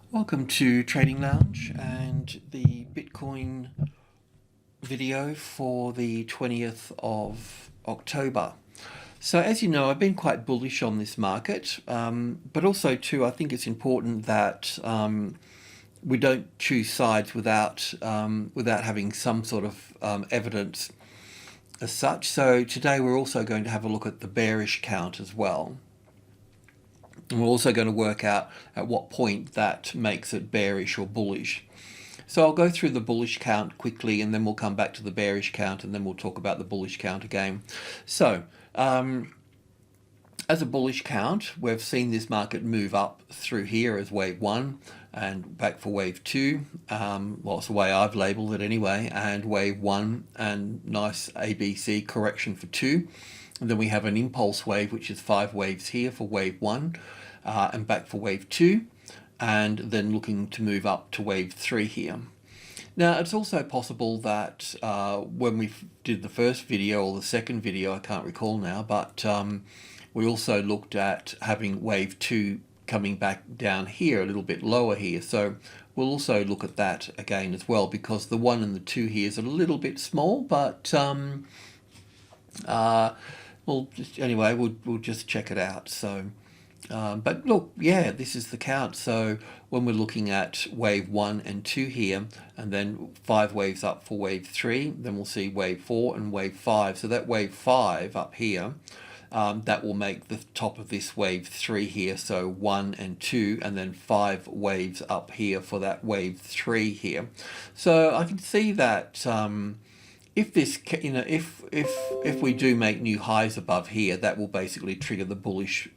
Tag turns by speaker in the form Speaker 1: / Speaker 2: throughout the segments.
Speaker 1: Welcome to Trading Lounge and the Bitcoin video for the 20th of October. So as you know, I've been quite bullish on this market, but also too, I think it's important that we don't choose sides without having some sort of evidence as such. So today we're also going to have a look at the bearish count as well. And we're also going to work out at what point that makes it bearish or bullish. So I'll go through the bullish count quickly, and then we'll come back to the bearish count, and then we'll talk about the bullish count again. So as a bullish count, we've seen this market move up through here as wave 1 and back for wave 2. Well, it's the way I've labeled it anyway, and wave 1 and nice ABC correction for 2. And then we have an impulse wave, which is 5 waves here for wave 1 and back for wave 2, and then looking to move up to wave 3 here. Now, it's also possible that when we did the first video or the second video, I can't recall now, but we also looked at having wave 2 coming back down here, a little bit lower here. So we'll also look at that again as well, because the 1 and the 2 here is a little bit small, but we'll just check it out. So but look, yeah, this is the count. So when we're looking at wave 1 and 2 here, and then 5 waves up for wave 3, then we'll see wave 4 and wave 5. So that wave 5 up here, that will make the top of this wave 3 here. So 1 and 2, and then 5 waves up here for that wave 3 here. So I can see that if this, if we do make new highs above here, that will basically trigger the bullish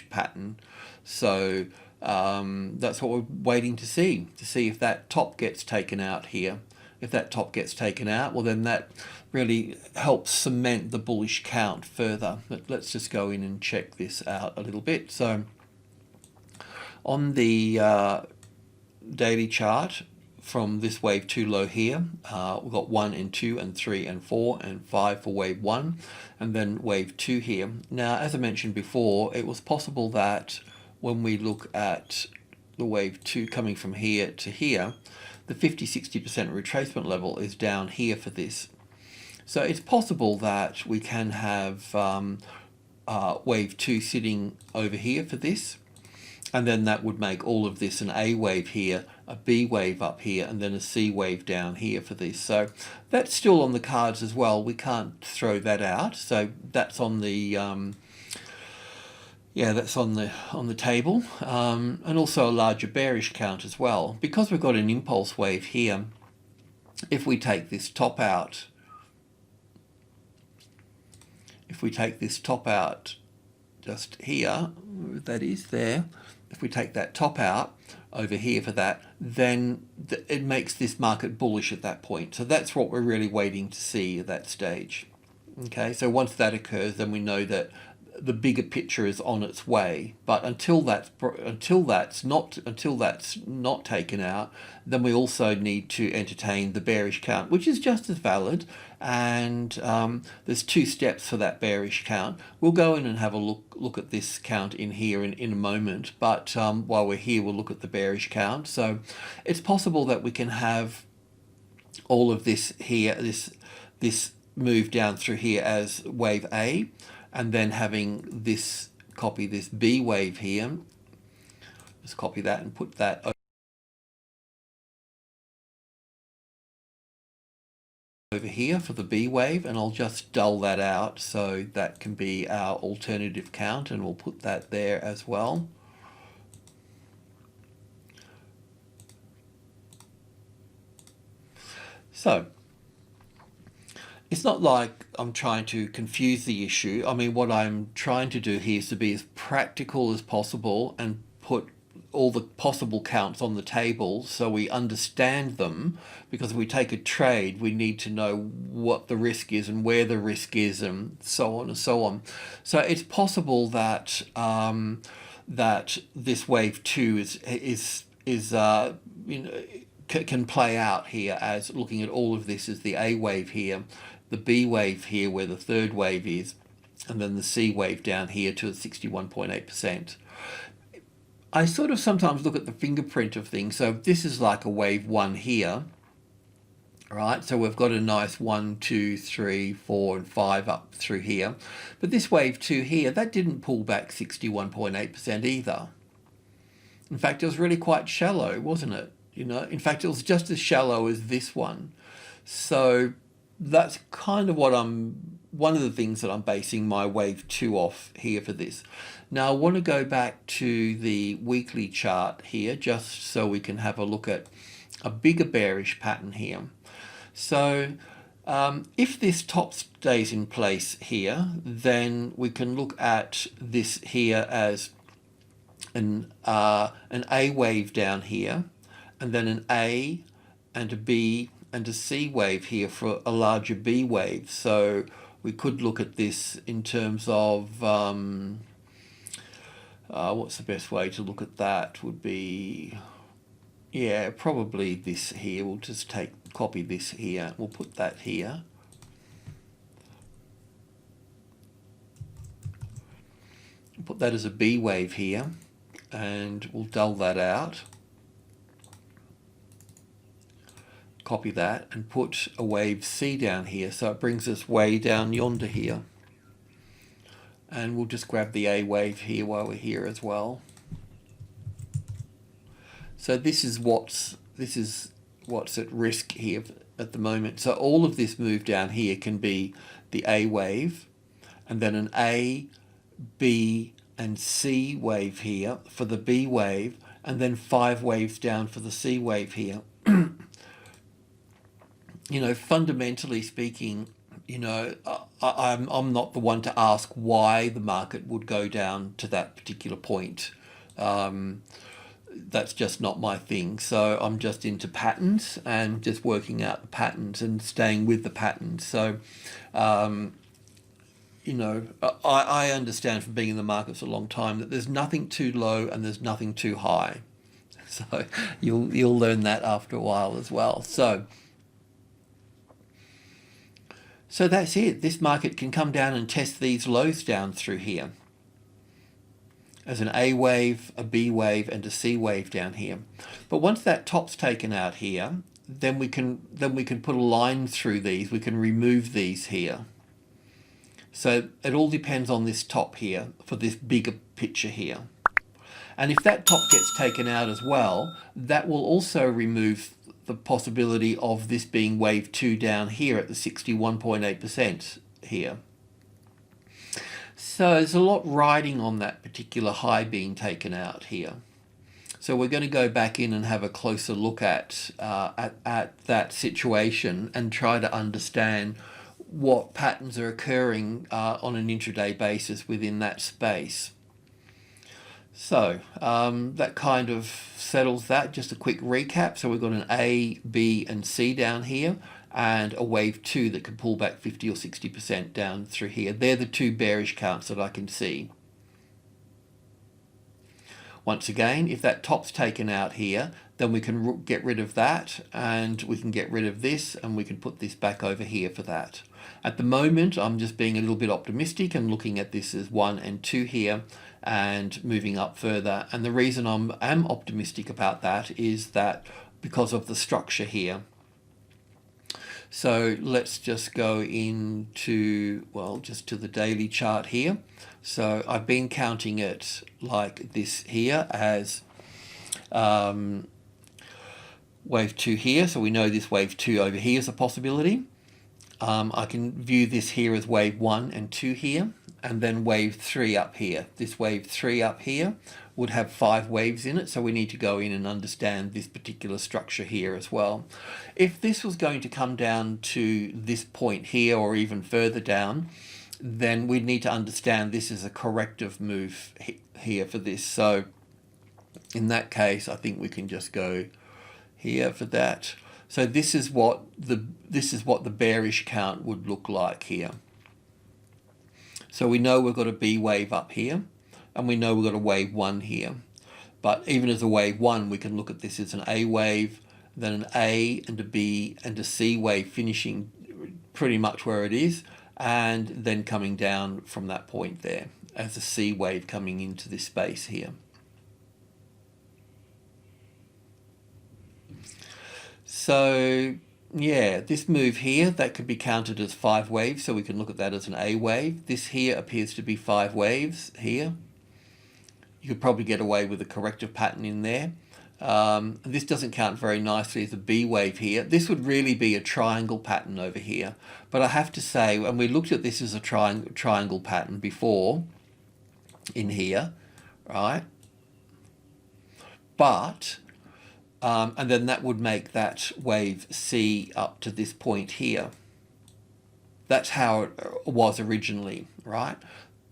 Speaker 1: pattern. So that's what we're waiting to see if that top gets taken out here. If that top gets taken out, well, then that really helps cement the bullish count further. But let's just go in and check this out a little bit. So on the daily chart, from this wave 2 low here, we've got 1 and 2 and 3 and 4 and 5 for wave 1, and then wave 2 here. Now, as I mentioned before, it was possible that when we look at the wave 2 coming from here to here, the 50-60% retracement level is down here for this. So it's possible that we can have wave 2 sitting over here for this, and then that would make all of this an A wave here, a B wave up here, and then a C wave down here for this. So that's still on the cards as well. We can't throw that out. So that's on the that's on the table, and also a larger bearish count as well, because we've got an impulse wave here. If we take this top out, just here, that is there. If we take that top out over here for that, then it makes this market bullish at that point. So that's what we're really waiting to see at that stage. Okay, so once that occurs, then we know that the bigger picture is on its way. But until that's not taken out, then we also need to entertain the bearish count, which is just as valid. And there's 2 steps for that bearish count. We'll go in and have a look at this count in here in a moment. But while we're here, we'll look at the bearish count. So it's possible that we can have all of this here, this move down through here as wave A, and then having this, copy this B wave here. Just copy that and put that over here for the B wave, and I'll just dull that out so that can be our alternative count, and we'll put that there as well. So it's not like I'm trying to confuse the issue. I mean, what I'm trying to do here is to be as practical as possible and put all the possible counts on the table so we understand them, because if we take a trade, we need to know what the risk is and where the risk is, and so on and so on. So it's possible that that this wave 2 can play out here as looking at all of this as the A wave here, the B wave here where the third wave is, and then the C wave down here to 61.8%. I sort of sometimes look at the fingerprint of things. So this is like a wave 1 here, right? So we've got a nice 1, 2, 3, 4, and 5 up through here. But this wave 2 here, that didn't pull back 61.8% either. In fact, it was really quite shallow, wasn't it? You know, in fact, it was just as shallow as this one. So that's kind of what one of the things that I'm basing my wave 2 off here for this. Now I want to go back to the weekly chart here, just so we can have a look at a bigger bearish pattern here. So if this top stays in place here, then we can look at this here as an A wave down here, and then an A and a B and a C wave here for a larger B wave. So we could look at this in terms of what's the best way to look at that would be, yeah, probably this here. We'll just copy this here. We'll put that here. Put that as a B wave here, and we'll dull that out. Copy that and put a wave C down here, so it brings us way down yonder here. And we'll just grab the A wave here while we're here as well. So this is what's at risk here at the moment. So all of this move down here can be the A wave, and then an A, B, and C wave here for the B wave, and then 5 waves down for the C wave here. You know, fundamentally speaking, you know, I'm not the one to ask why the market would go down to that particular point. That's just not my thing. So I'm just into patterns and just working out the patterns and staying with the patterns. So, you know, I understand from being in the markets a long time that there's nothing too low and there's nothing too high. So you'll learn that after a while as well. So that's it. This market can come down and test these lows down through here as an A wave, a B wave, and a C wave down here. But once that top's taken out here, then we can put a line through these. We can remove these here. So it all depends on this top here for this bigger picture here. And if that top gets taken out as well, that will also remove the possibility of this being wave 2 down here at the 61.8% here. So there's a lot riding on that particular high being taken out here. So we're going to go back in and have a closer look at that situation and try to understand what patterns are occurring on an intraday basis within that space. So that kind of settles that. Just a quick recap. So we've got an A, B, and C down here, and a wave 2 that could pull back 50 or 60% down through here. They're the 2 bearish counts that I can see. Once again, if that top's taken out here, then we can get rid of that, and we can get rid of this, and we can put this back over here for that. At the moment, I'm just being a little bit optimistic and looking at this as 1 and 2 here and moving up further. And the reason I'm optimistic about that is that because of the structure here. So let's just go into, well, just to the daily chart here. So I've been counting it like this here as wave 2 here. So we know this wave 2 over here is a possibility. I can view this here as wave 1 and 2 here, and then wave 3 up here. This wave 3 up here would have 5 waves in it, so we need to go in and understand this particular structure here as well. If this was going to come down to this point here or even further down, then we'd need to understand this is a corrective move here for this. So in that case, I think we can just go here for that. So this is what the bearish count would look like here. So we know we've got a B wave up here, and we know we've got a wave 1 here. But even as a wave 1, we can look at this as an A wave, then an A and a B and a C wave finishing pretty much where it is, and then coming down from that point there as a C wave coming into this space here. So yeah, this move here, that could be counted as 5 waves, so we can look at that as an A wave. This here appears to be 5 waves here. You could probably get away with a corrective pattern in there. This doesn't count very nicely as a B wave here. This would really be a triangle pattern over here. But I have to say, and we looked at this as a triangle pattern before in here, right? But, and then that would make that wave C up to this point here. That's how it was originally, right?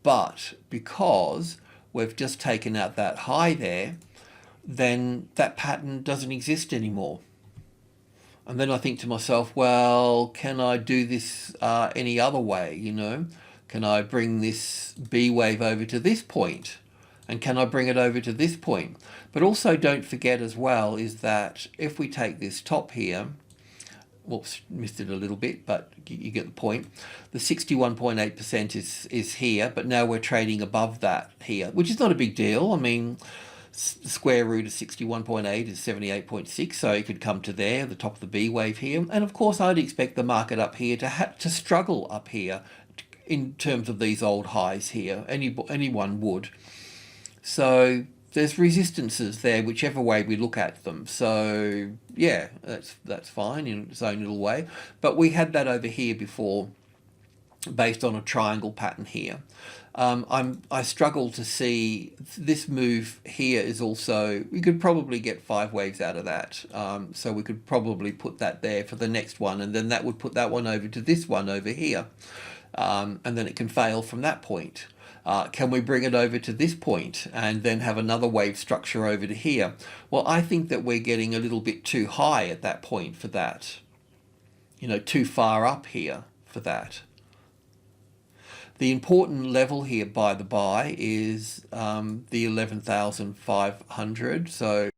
Speaker 1: But because we've just taken out that high there, then that pattern doesn't exist anymore. And then I think to myself, well, can I do this any other way, you know? Can I bring this B wave over to this point? And can I bring it over to this point? But also don't forget as well is that if we take this top here, whoops, missed it a little bit, but you get the point. The 61.8% is here, but now we're trading above that here, which is not a big deal. I mean, the square root of 61.8 is 78.6, so it could come to there, the top of the B wave here. And of course, I'd expect the market up here to struggle up here in terms of these old highs here. Anyone would. So there's resistances there, whichever way we look at them. So yeah, that's fine in its own little way. But we had that over here before, based on a triangle pattern here. I struggle to see this move here is also, we could probably get 5 waves out of that. So we could probably put that there for the next one, and then that would put that one over to this one over here. And then it can fail from that point. Can we bring it over to this point and then have another wave structure over to here? Well, I think that we're getting a little bit too high at that point for that. You know, too far up here for that. The important level here, by the by, is the 11,500. So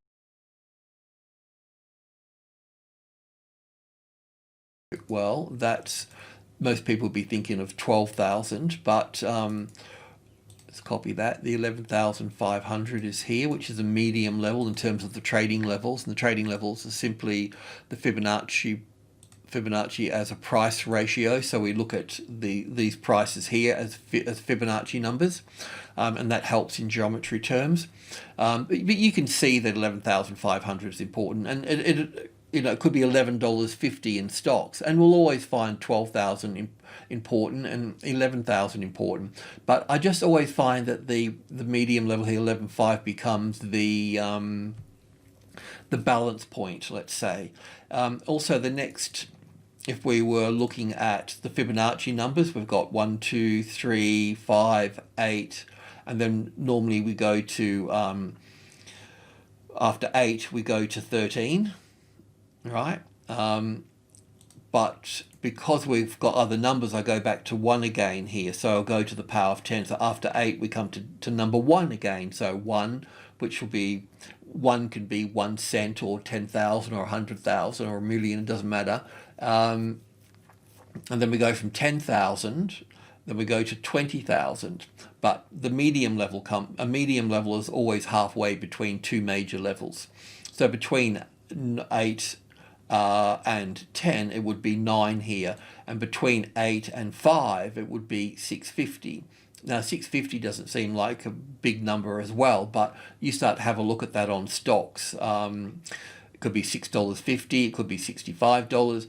Speaker 1: well, that's, most people would be thinking of 12,000, but let's copy that. The 11,500 is here, which is a medium level in terms of the trading levels. And the trading levels are simply the Fibonacci as a price ratio. So we look at these prices here as Fibonacci numbers, and that helps in geometry terms. But you can see that 11,500 is important, and it you know, it could be $11.50 in stocks, and we'll always find 12,000 important and 11,000 important. But I just always find that the medium level here, 11.5, becomes the balance point, let's say. Also, the next, if we were looking at the Fibonacci numbers, we've got 1, 2, 3, 5, 8, and then normally we go to after 8 we go to 13. Right, but because we've got other numbers, I go back to 1 again here. So I'll go to the power of 10. So after 8, we come to number 1 again. So 1, which will be, 1 could be 1 cent or 10,000 or 100,000 or a million, it doesn't matter. And then we go from 10,000, then we go to 20,000. But the medium level a medium level is always halfway between 2 major levels. So between 8 and 10, it would be 9 here, and between 8 and 5, it would be 650. Now, 650 doesn't seem like a big number as well, but you start to have a look at that on stocks. It could be $6.50, it could be $65,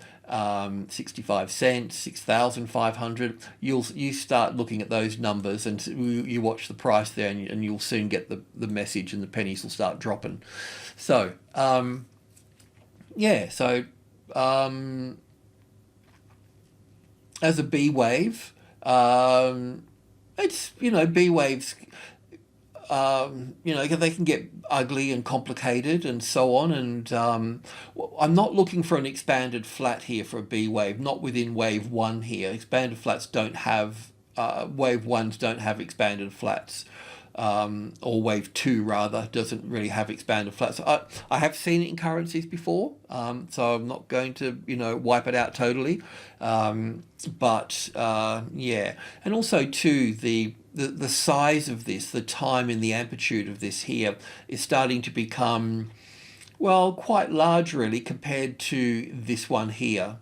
Speaker 1: 65 cents, 6,500. You start looking at those numbers, and you watch the price there, and you'll soon get the message, and the pennies will start dropping. So yeah, so as a B wave, it's, you know, B waves, you know, they can get ugly and complicated and so on. And I'm not looking for an expanded flat here for a B wave, not within wave 1 here. Expanded flats don't have, wave 1s don't have expanded flats. Or wave 2 rather doesn't really have expanded flats. I have seen it in currencies before, so I'm not going to, you know, wipe it out totally. But yeah, and also too, the size of this, the time and the amplitude of this here is starting to become Well, quite large really compared to this one here.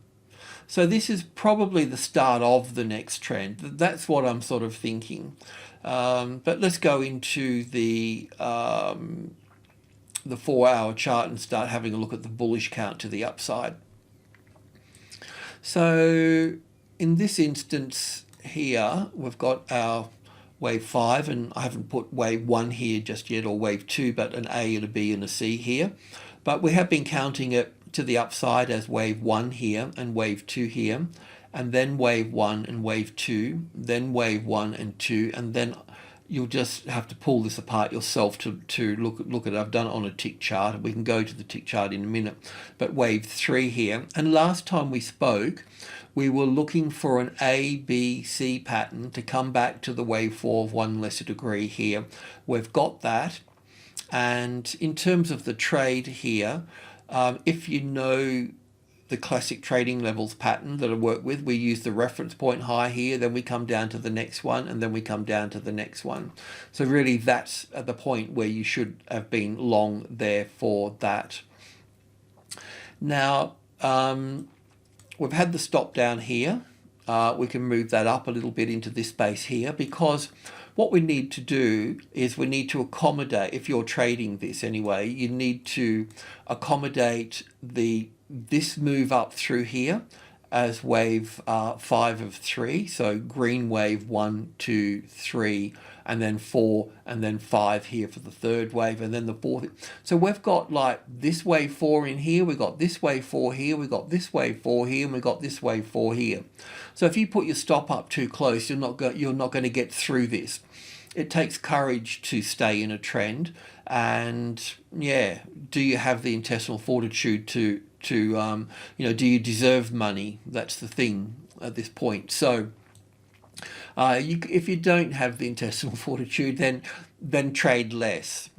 Speaker 1: So this is probably the start of the next trend. That's what I'm sort of thinking. But let's go into the 4-hour chart and start having a look at the bullish count to the upside. So in this instance here, we've got our wave 5, and I haven't put wave 1 here just yet, or wave 2, but an A and a B and a C here. But we have been counting it to the upside as wave 1 here and wave 2 here, and then wave 1 and wave 2, then wave 1 and 2, and then you'll just have to pull this apart yourself to look at it. I've done it on a tick chart. We can go to the tick chart in a minute. But wave 3 here, and last time we spoke, we were looking for an A, B, C pattern to come back to the wave 4 of 1 lesser degree here. We've got that. And in terms of the trade here, if you know the classic trading levels pattern that I work with, we use the reference point high here, then we come down to the next one, and then we come down to the next one. So really that's at the point where you should have been long there for that. Now, we've had the stop down here. We can move that up a little bit into this space here, because what we need to do is we need to accommodate, if you're trading this anyway, you need to accommodate this move up through here as wave 5 of 3. So green wave 1, 2, 3, and then 4, and then 5 here for the third wave, and then the fourth. So we've got like this wave 4 in here, we've got this wave 4 here, we've got this wave 4 here, and we've got this wave 4 here. So if you put your stop up too close, you're not going to get through this. It takes courage to stay in a trend, and yeah, do you have the intestinal fortitude to do you deserve money? That's the thing at this point. So if you don't have the intestinal fortitude, then trade less.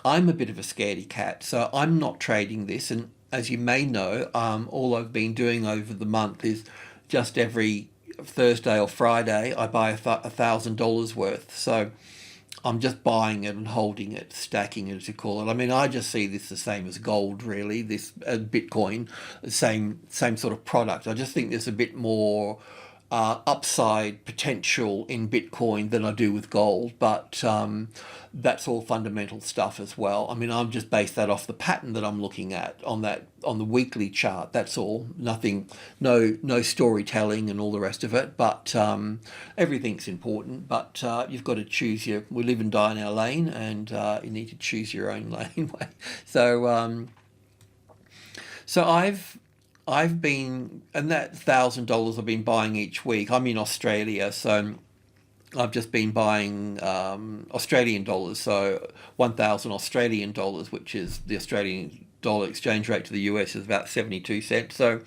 Speaker 1: I'm a bit of a scaredy cat, so I'm not trading this. And as you may know, all I've been doing over the month is just every Thursday or Friday I buy $1,000 worth. So I'm just buying it and holding it, stacking it, as you call it. I mean, I just see this the same as gold, really. This Bitcoin, same sort of product. I just think there's a bit more upside potential in Bitcoin than I do with gold, but that's all fundamental stuff as well. I mean, I'm just based that off the pattern that I'm looking at on the weekly chart. That's all. Nothing, no storytelling and all the rest of it. But everything's important. But you've got to choose we live and die in our lane, and you need to choose your own lane. So I've been, and that $1,000 I've been buying each week. I'm in Australia, so I've just been buying Australian dollars, so 1,000 Australian dollars, which is the Australian dollar exchange rate to the US is about 72 cents. So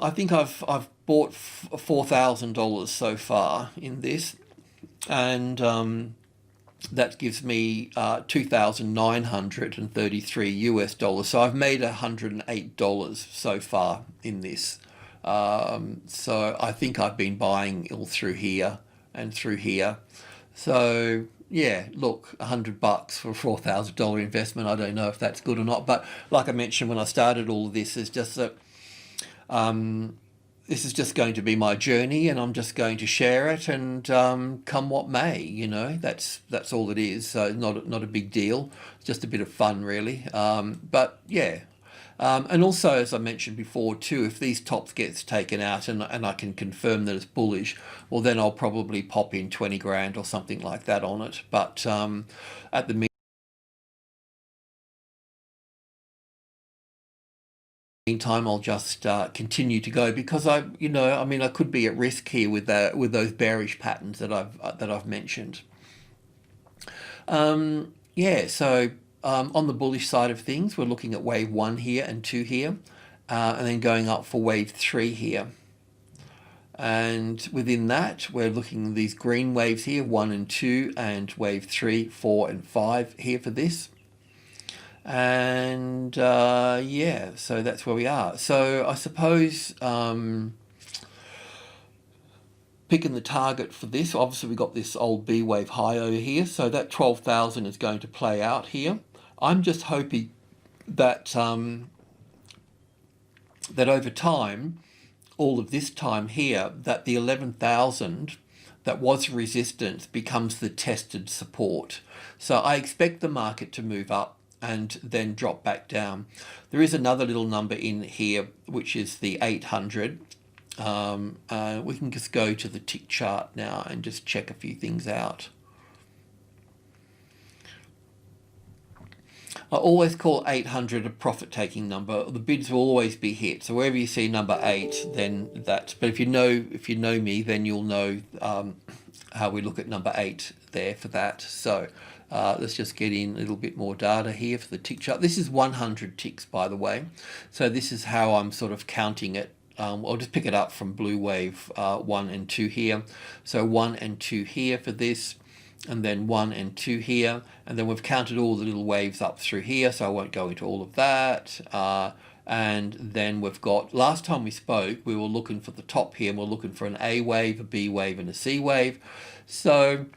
Speaker 1: I think I've bought $4,000 so far in this, and that gives me 2,933 US dollars. So I've made $108 so far in this. So I think I've been buying all through here and through here. So yeah, look, $100 for a $4,000 investment. I don't know if that's good or not, but like I mentioned when I started all of this, is just that this is just going to be my journey, and I'm just going to share it, and come what may, that's all it is. So not a big deal. It's just a bit of fun, really. But yeah. And also, as I mentioned before too, if these tops gets taken out and I can confirm that it's bullish, well then I'll probably pop in 20 grand or something like that on it. But at the meantime, I'll just continue to go, because I could be at risk here with those bearish patterns that I've mentioned. Yeah, so on the bullish side of things, we're looking at wave 1 here and 2 here, and then going up for wave 3 here. And within that, we're looking at these green waves here, 1 and 2, and wave 3, 4, and 5 here for this. And yeah, so that's where we are. So I suppose picking the target for this, obviously we got this old B wave high over here, so that 12,000 is going to play out here. I'm just hoping that that over time, all of this time here, that the 11,000 that was resistance becomes the tested support. So I expect the market to move up and then drop back down. There is another little number in here, which is the 800. We can just go to the tick chart now and just check a few things out. I always call 800 a profit-taking number. The bids will always be hit. So wherever you see number 8, then that. But if you know me, then you'll know how we look at number 8 there for that. So let's just get in a little bit more data here for the tick chart. This is 100 ticks, by the way. So this is how I'm sort of counting it. I'll just pick it up from blue wave 1 and 2 here. So 1 and 2 here for this. And then 1 and 2 here, and then we've counted all the little waves up through here, so I won't go into all of that. And then we've got, last time we spoke, we were looking for the top here, and we're looking for an A wave, a B wave, and a C wave. So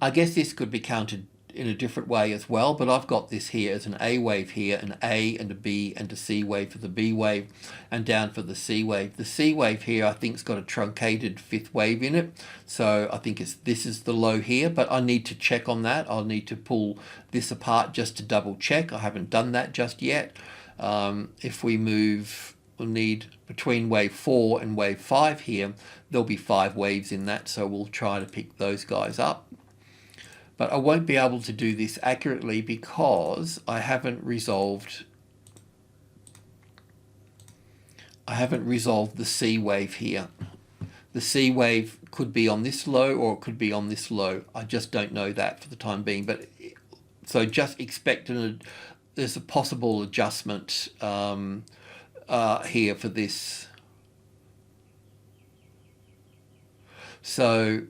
Speaker 1: I guess this could be counted in a different way as well, but I've got this here as an A wave here, an A and a B and a C wave for the B wave, and down for the C wave. The C wave here I think's got a truncated 5th wave in it, so I think this is the low here, but I need to check on that. I'll need to pull this apart just to double check. I haven't done that just yet. If we move, we'll need between wave 4 and wave 5 here, there'll be 5 waves in that, so we'll try to pick those guys up. But I won't be able to do this accurately because I haven't resolved the C wave here. The C wave could be on this low or it could be on this low. I just don't know that for the time being. But so just expect there's a possible adjustment here for this. So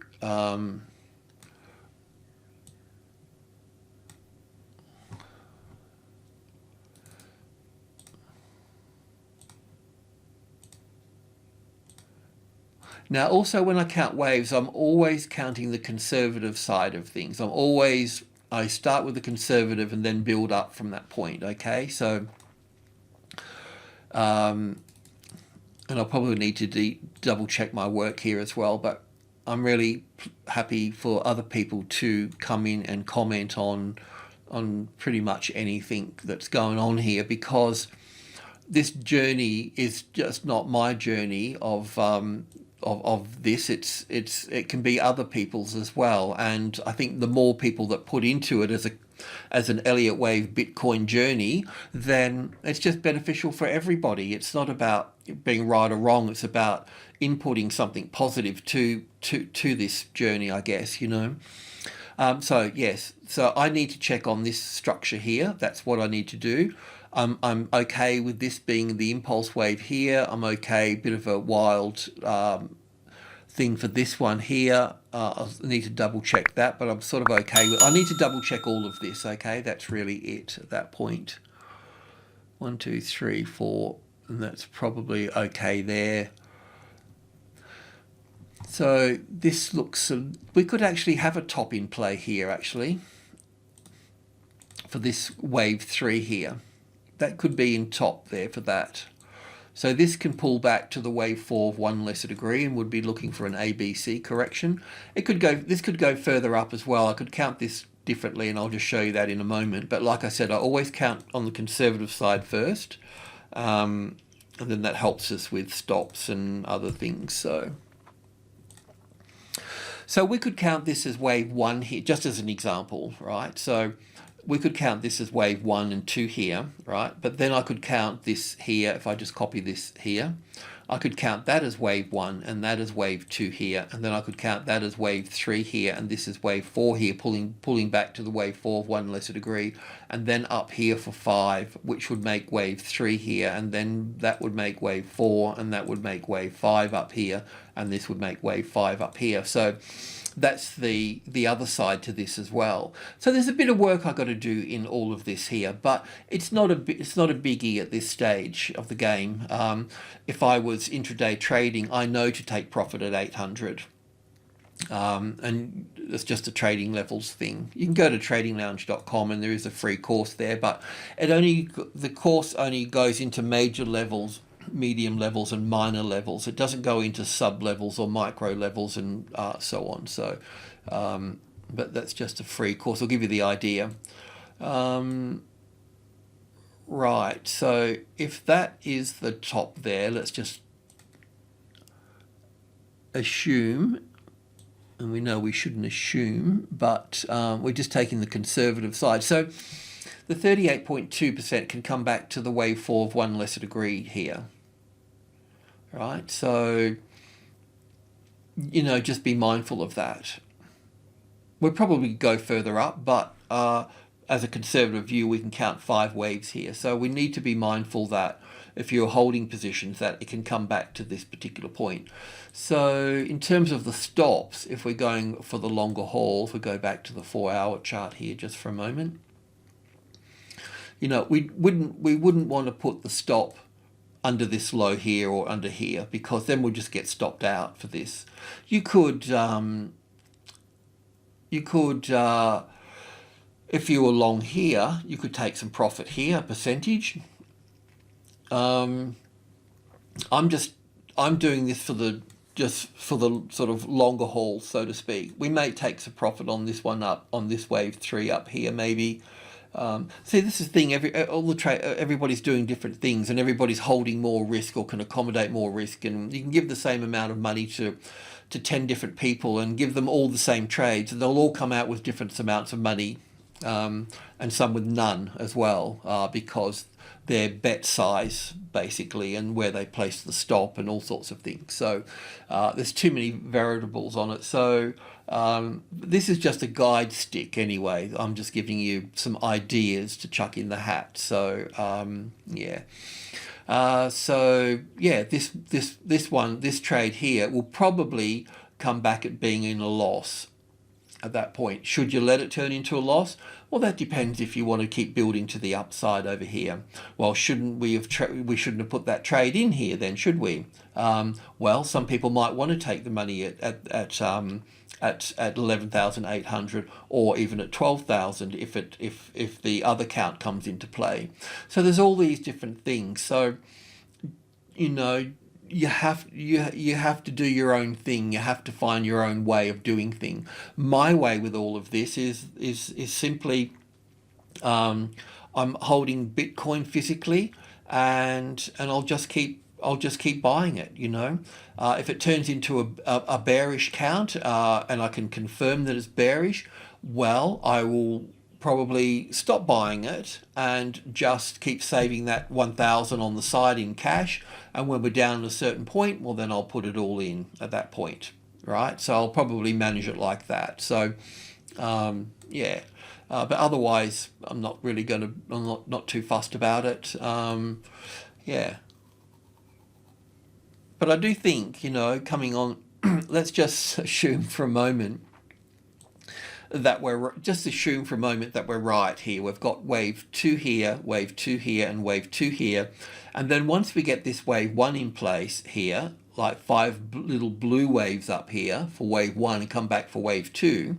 Speaker 1: now, also when I count waves, I'm always counting the conservative side of things. I start with the conservative and then build up from that point, okay? So, and I'll probably need to double check my work here as well, but I'm really happy for other people to come in and comment on pretty much anything that's going on here, because this journey is just not my journey of this. It can be other people's as well, and I think the more people that put into it as an Elliott wave Bitcoin journey, then it's just beneficial for everybody. It's not about being right or wrong. It's about inputting something positive to this journey, I guess, you know. So yes, so I need to check on this structure here. That's what I need to do. I'm okay with this being the impulse wave here. I'm okay, bit of a wild thing for this one here. I need to double check that, but I'm sort of okay with, I need to double check all of this, okay? That's really it at that point. 1, 2, 3, 4, and that's probably okay there. So this looks, we could actually have a top in play here actually for this wave 3 here. That could be in top there for that. So this can pull back to the wave 4 of 1 lesser degree and would be looking for an ABC correction. This could go further up as well. I could count this differently and I'll just show you that in a moment. But like I said, I always count on the conservative side first. And then that helps us with stops and other things. So we could count this as wave 1 here, just as an example, right? So we could count this as wave 1 and 2 here, right? But then I could count this here, if I just copy this here, I could count that as wave 1 and that as wave 2 here, and then I could count that as wave 3 here, and this is wave 4 here, pulling back to the wave 4 of 1 lesser degree, and then up here for 5, which would make wave 3 here, and then that would make wave 4, and that would make wave 5 up here, and this would make wave 5 up here. So that's the other side to this as well. So there's a bit of work I've got to do in all of this here, but it's not a biggie at this stage of the game. If I was intraday trading, I know to take profit at 800. and it's just a trading levels thing. You can go to tradinglounge.com and there is a free course there, but the course only goes into major levels, medium levels and minor levels. It doesn't go into sub levels or micro levels and so on. So but that's just a free course. I'll give you the idea. Right, so if that is the top there, let's just assume, and we know we shouldn't assume, but we're just taking the conservative side. So the 38.2% can come back to the wave 4 of 1 lesser degree here. Right, so, you know, just be mindful of that. We'll probably go further up, but as a conservative view, we can count 5 waves here. So we need to be mindful that if you're holding positions, that it can come back to this particular point. So in terms of the stops, if we're going for the longer haul, if we go back to the 4-hour chart here just for a moment, you know, we wouldn't want to put the stop under this low here or under here, because then we'll just get stopped out for this. You could if you were long here, you could take some profit here, percentage. I'm doing this for the sort of longer haul, so to speak. We may take some profit on this one up, on this wave 3 up here, maybe. See, this is the thing. Everybody's doing different things, and everybody's holding more risk or can accommodate more risk. And you can give the same amount of money to 10 different people and give them all the same trades, and they'll all come out with different amounts of money, and some with none as well, because their bet size basically and where they place the stop and all sorts of things. So there's too many variables on it. So this is just a guide stick anyway. I'm just giving you some ideas to chuck in the hat. So yeah. So yeah, this trade here will probably come back at being in a loss at that point. Should you let it turn into a loss? Well, that depends if you want to keep building to the upside over here. Well, shouldn't we have we shouldn't have put that trade in here then, should we? Well, some people might want to take the money at 11,800 or even at 12,000 if the other count comes into play. So there's all these different things. So, you know, you have to do your own thing. You have to find your own way of doing things. My way with all of this is simply I'm holding Bitcoin physically, and I'll just keep buying it. You know, if it turns into a bearish count, and I can confirm that it's bearish, well, I will probably stop buying it and just keep saving that 1,000 on the side in cash. And when we're down at a certain point, well, then I'll put it all in at that point, right? So I'll probably manage it like that. So yeah, but otherwise I'm not too fussed about it. Yeah, but I do think, you know, coming on, let's just assume for a moment that we're right here. We've got wave 2 here, wave 2 here, and wave 2 here. And then once we get this wave 1 in place here, like 5 little blue waves up here for wave 1 and come back for wave 2,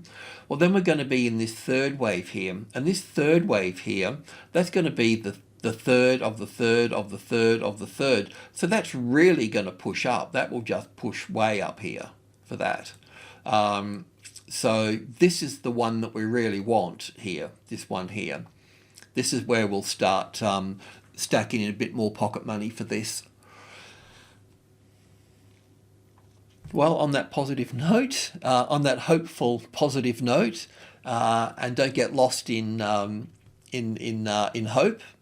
Speaker 1: well, then we're going to be in this third wave here. And this third wave here, that's going to be the third of the third of the third of the third. So that's really going to push up. That will just push way up here for that. So this is the one that we really want here, this one here. This is where we'll start stacking in a bit more pocket money for this. Well, on that positive note, on that hopeful positive note, and don't get lost in hope,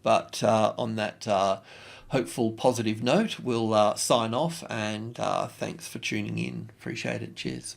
Speaker 1: but on that hopeful positive note, we'll sign off, and thanks for tuning in. Appreciate it. Cheers.